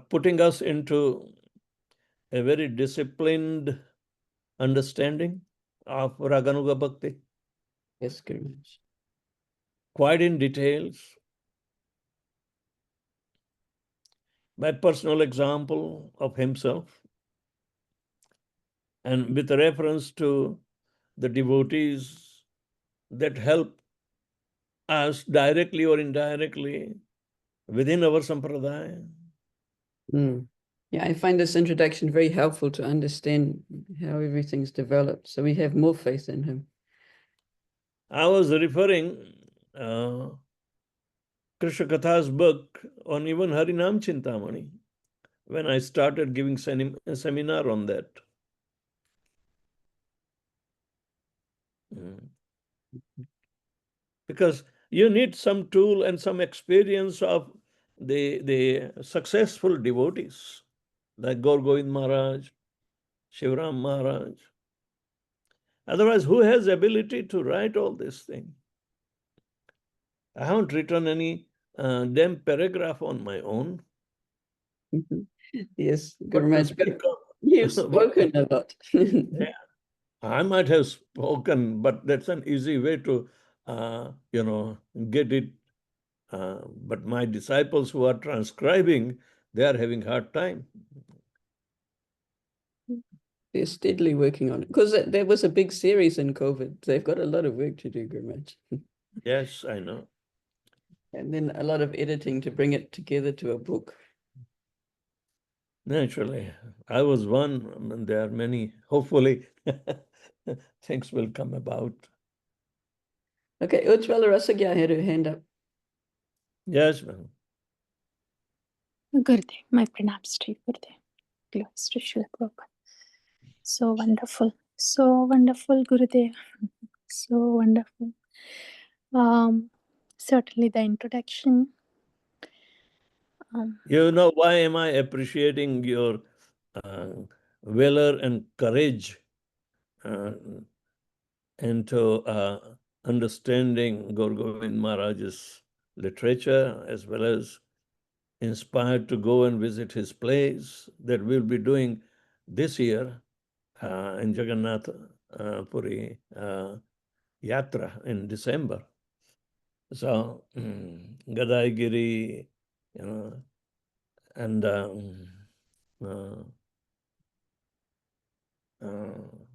putting us into a very disciplined understanding of Raganuga Bhakti? Yes, Guruji. Quite in details. By personal example of himself, and with reference to the devotees that help us directly or indirectly within our sampradaya. Yeah, I find this introduction very helpful to understand how everything's developed, so we have more faith in him. I was referring Krishna Katha's book on even Harinam Chintamani when I started giving a seminar on that. Because you need some tool and some experience of the successful devotees like Gaur Govind Maharaj, Shivaram Maharaj. Otherwise, who has ability to write all this thing? I haven't written any damn paragraph on my own. Yes, Gurumaj, but you've spoken a lot. Yeah, I might have spoken, but that's an easy way to, get it But my disciples who are transcribing, they are having hard time. They're steadily working on it because there was a big series in COVID. They've got a lot of work to do, Gurmat. Yes, I know. And then a lot of editing to bring it together to a book. Naturally, I was one, and there are many. Hopefully, things will come about. Okay, Ujjwala Rasagya had her hand up. Yes, ma'am. Gurudev, my pranams to you, Gurudev. Glories to Srila Prabhupada. So wonderful, Gurudev. So wonderful. Certainly the introduction. You know, why am I appreciating your valor and courage into understanding Gaur Govind Maharaj's literature, as well as inspired to go and visit his place that we'll be doing this year in Jagannath Puri Yatra in December. So, Gadaigiri, you know, and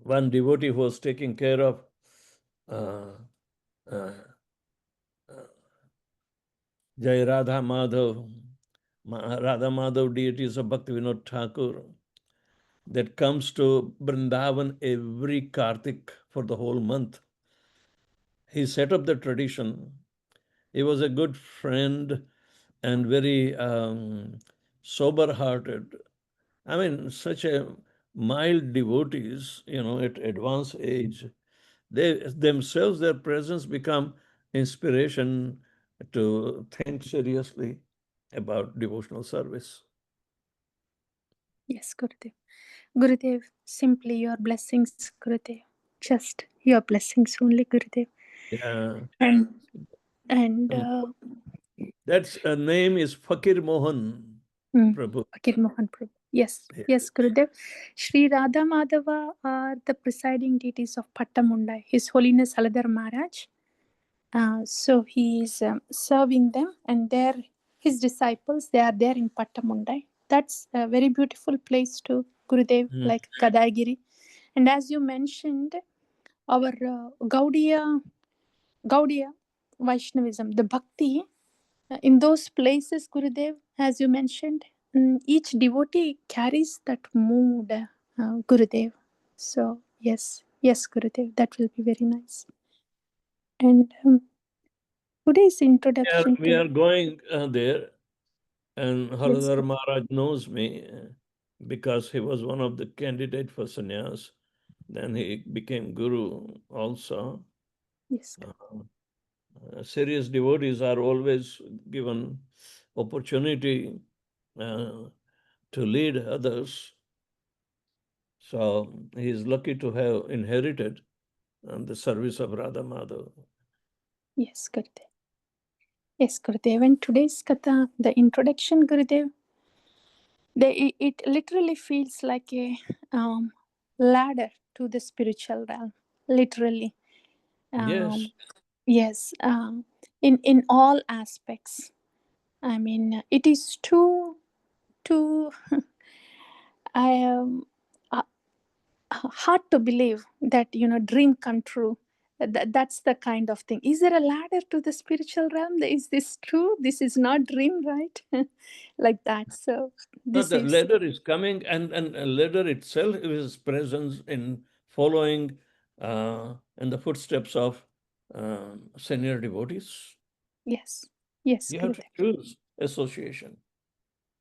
one devotee who was taking care of Jai Radha Madhav, Radha Madhav deities of Bhakti Vinod Thakur, that comes to Vrindavan every Kartik for the whole month. He set up the tradition. He was a good friend and very sober-hearted. I mean, such a mild devotees, you know, at advanced age, they themselves, their presence become inspiration to think seriously about devotional service. Yes, Gurudev. Gurudev, simply your blessings, Gurudev. Just your blessings only, Gurudev. Yeah. And That's a name is Fakir Mohan Prabhu. Fakir Mohan Prabhu. Yes, Yeah. yes, Gurudev. Sri Radha Madhava are the presiding deities of Pattamundai. His Holiness Haladhar Maharaj. So he is serving them, and his disciples, they are there in Pattamundai. That's a very beautiful place to Gurudev, like Kadaigiri. And as you mentioned, our Gaudiya Vaishnavism, the Bhakti, in those places, Gurudev, as you mentioned, each devotee carries that mood, Gurudev. So, yes, Gurudev, that will be very nice. And today's introduction We are going there, and Haladhar Maharaj knows me because he was one of the candidates for sannyas. Then he became guru also. Yes. Serious devotees are always given opportunity to lead others. So he is lucky to have inherited the service of Radha Madhav. Yes, Gurudev. Yes, Gurudev. And today's Katha, the introduction, Gurudev, it literally feels like a ladder to the spiritual realm. Literally. Yes. Yes. In all aspects. I mean, it is too hard to believe that, dream come true. That's the kind of thing. Is there a ladder to the spiritual realm? Is this true? This is not dream, right? Like that. So No, this the is ladder is coming, and a ladder itself is presence in following in the footsteps of senior devotees. yes, You have to Gurudev. choose association.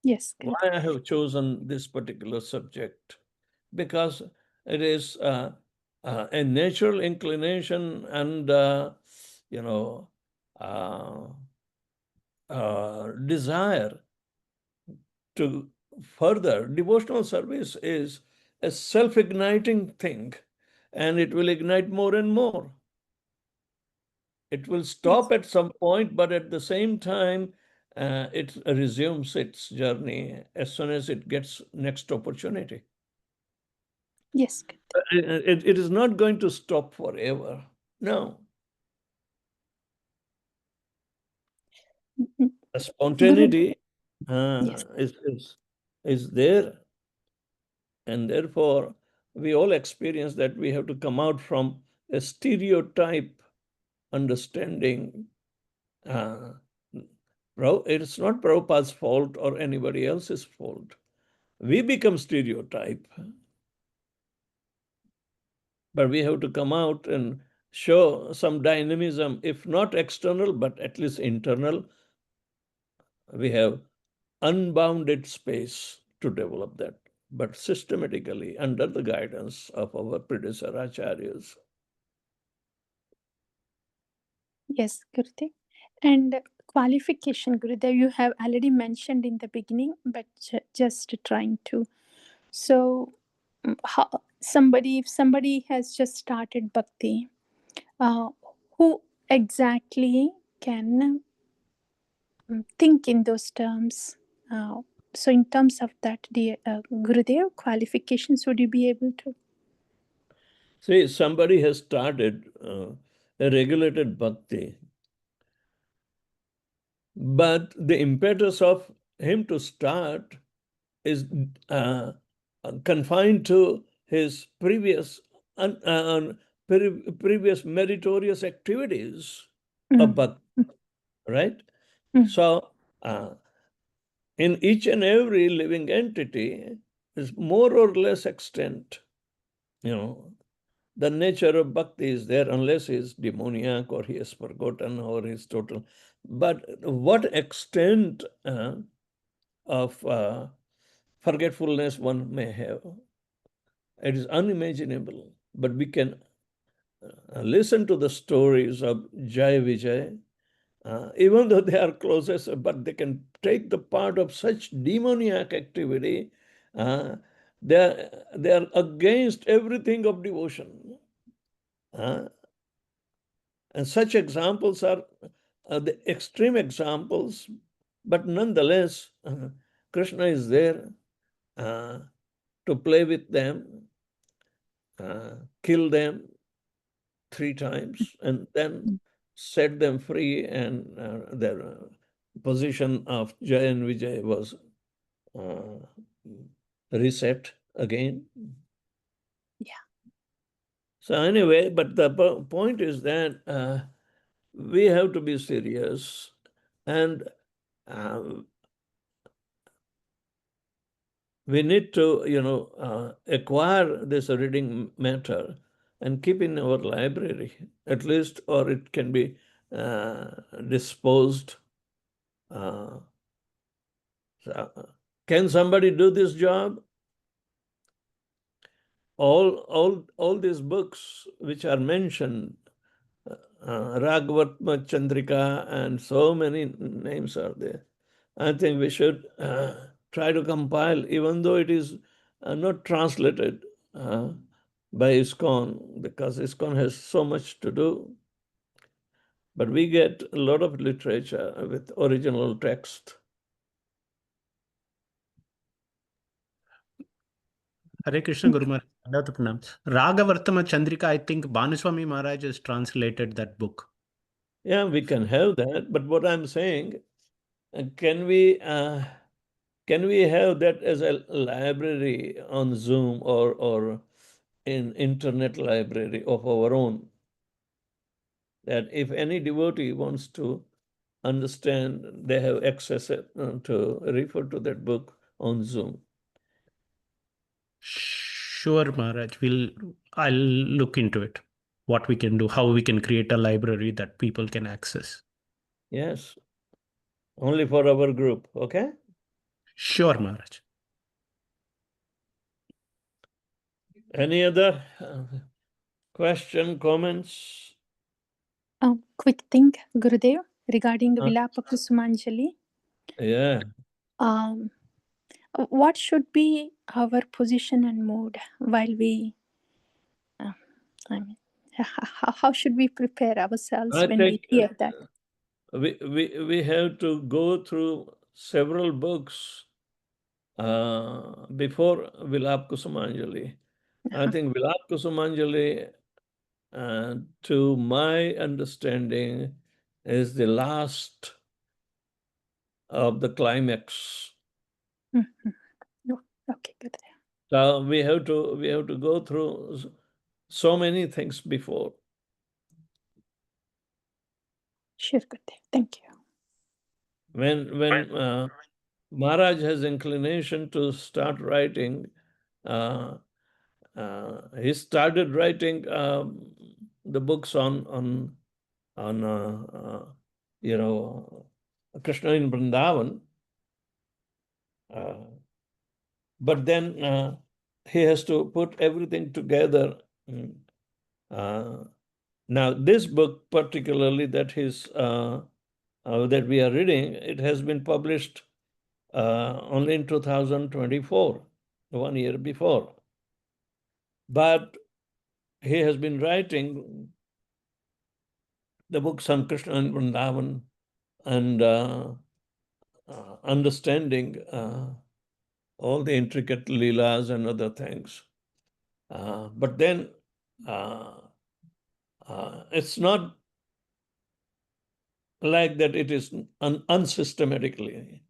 Yes, Why Gurudev. I have chosen this particular subject? Because it is a natural inclination and desire to further. Devotional service is a self-igniting thing, and it will ignite more and more. It will stop at some point, but at the same time, it resumes its journey as soon as it gets next opportunity. Yes, Gurudev. It is not going to stop forever. No. spontaneity Yes. is there, and therefore we all experience that we have to come out from a stereotype understanding. It's not Prabhupada's fault or anybody else's fault. We become stereotype, but we have to come out and show some dynamism, if not external, but at least internal. We have unbounded space to develop that, but systematically under the guidance of our predecessor acharyas. Yes, Gurudev. And qualification, Gurudev, you have already mentioned in the beginning, but just trying to. So, if somebody has just started bhakti, who exactly can think in those terms? So, in terms of that, dear Gurudev, qualifications, would you be able to? See, somebody has started a regulated bhakti, but the impetus of him to start is confined to his previous previous meritorious activities of bhakti, right? So, in each and every living entity is more or less extent, the nature of bhakti is there, unless he is demoniac or he has forgotten or he is total. But what extent of forgetfulness one may have, it is unimaginable. But we can listen to the stories of Jai Vijay, even though they are closest, but they can take the part of such demoniac activity. They are against everything of devotion. And such examples are the extreme examples, but nonetheless, Krishna is there to play with them, kill them 3 times, and then set them free, and their position of Jai and Vijay was reset again. Yeah. So anyway, but the point is that we have to be serious, and we need to, acquire this reading matter and keep in our library, at least, or it can be disposed. Can somebody do this job? All these books which are mentioned, Raghavatma Chandrika, and so many names are there. I think we should try to compile, even though it is not translated by ISKCON, because ISKCON has so much to do. But we get a lot of literature with original text. Hare Krishna Guru Maharaj. Raghavartama Chandrika, I think Bhanuswami Maharaj has translated that book. Yeah, we can have that. But what I'm saying, can we have that as a library on Zoom or in internet library of our own? That if any devotee wants to understand, they have access to refer to that book on Zoom. Sure, Maharaj. I'll look into it. What we can do, how we can create a library that people can access. Yes. Only for our group, okay? Sure, Maharaj. Any other question, comments? Quick thing, Gurudev, regarding Vilapa Kusumanjali. Yeah. What should be our position and mood while we, how should we prepare ourselves when we hear that? We have to go through several books before Vilap Kusumanjali. I think Vilap Kusumanjali, to my understanding, is the last of the climax. Oh, okay, good. So we have to go through so many things before. Sure, Gurudev. Thank you. When Maharaj has inclination to start writing, he started writing the books on Krishna in Vrindavan, but then he has to put everything together. Now, this book particularly that that we are reading, it has been published only in 2024, 1 year before. But he has been writing the books on Krishna and Vrindavan and understanding all the intricate leelas and other things. But then it's not like that it is unsystematically.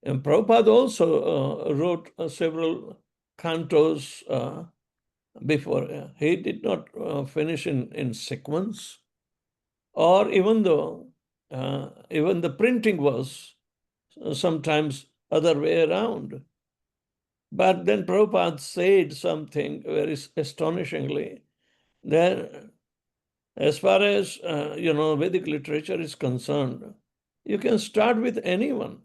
And Prabhupada also wrote several cantos before. He did not finish in sequence, or even though even the printing was sometimes other way around. But then Prabhupada said something very astonishingly, that as far as Vedic literature is concerned, you can start with anyone.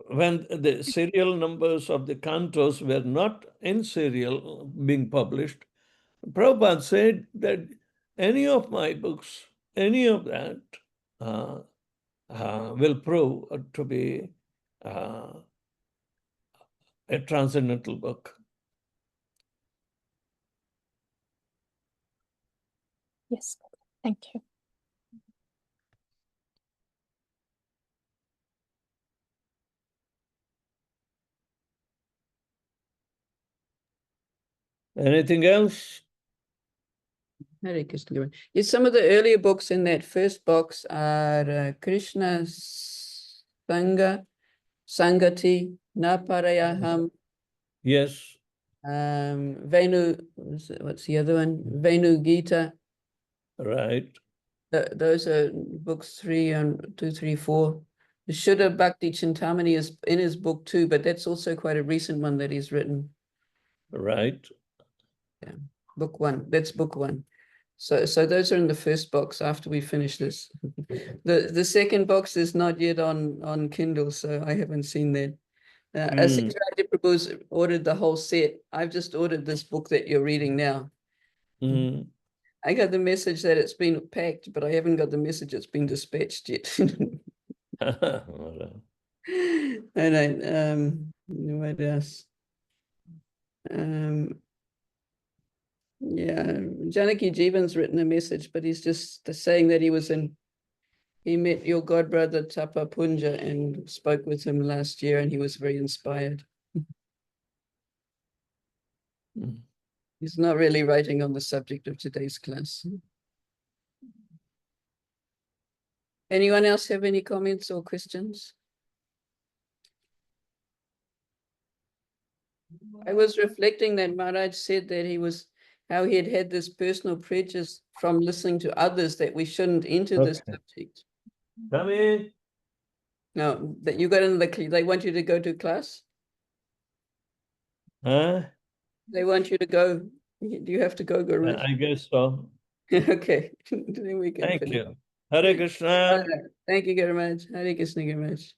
When the serial numbers of the cantos were not in serial being published, Prabhupada said that any of my books, any of that will prove to be a transcendental book. Yes, thank you. Anything else? Hare Krishna. Yes, some of the earlier books in that first box are Krishna Sangati, Naparayaham, Yes. Venu, what's the other one? Venu Gita. Right. Those are books 2, 3, 4. The Shuddha Bhakti Chintamani is in his book too, but that's also quite a recent one that he's written. Right. Yeah, book 1. That's book 1. So those are in the first box after we finish this. The second box is not yet on Kindle, so I haven't seen that. As Prabhu's ordered the whole set, I've just ordered this book that you're reading now. I got the message that it's been packed, but I haven't got the message it's been dispatched yet. And what else? Yeah, Janaki Jivan's written a message, but he's just saying that he met your godbrother Tapa Punja and spoke with him last year, and he was very inspired. He's not really writing on the subject of today's class. Anyone else have any comments or questions? I was reflecting that Maharaj said that how he had this personal prejudice from listening to others that we shouldn't enter this subject. Come in. No, that you got in they want you to go to class? Huh? They want you to go. Do you have to go, Guru? I guess so. Okay. Then we can Thank finish. you. Hare Krishna. Thank you very much. Hare Krishna very much.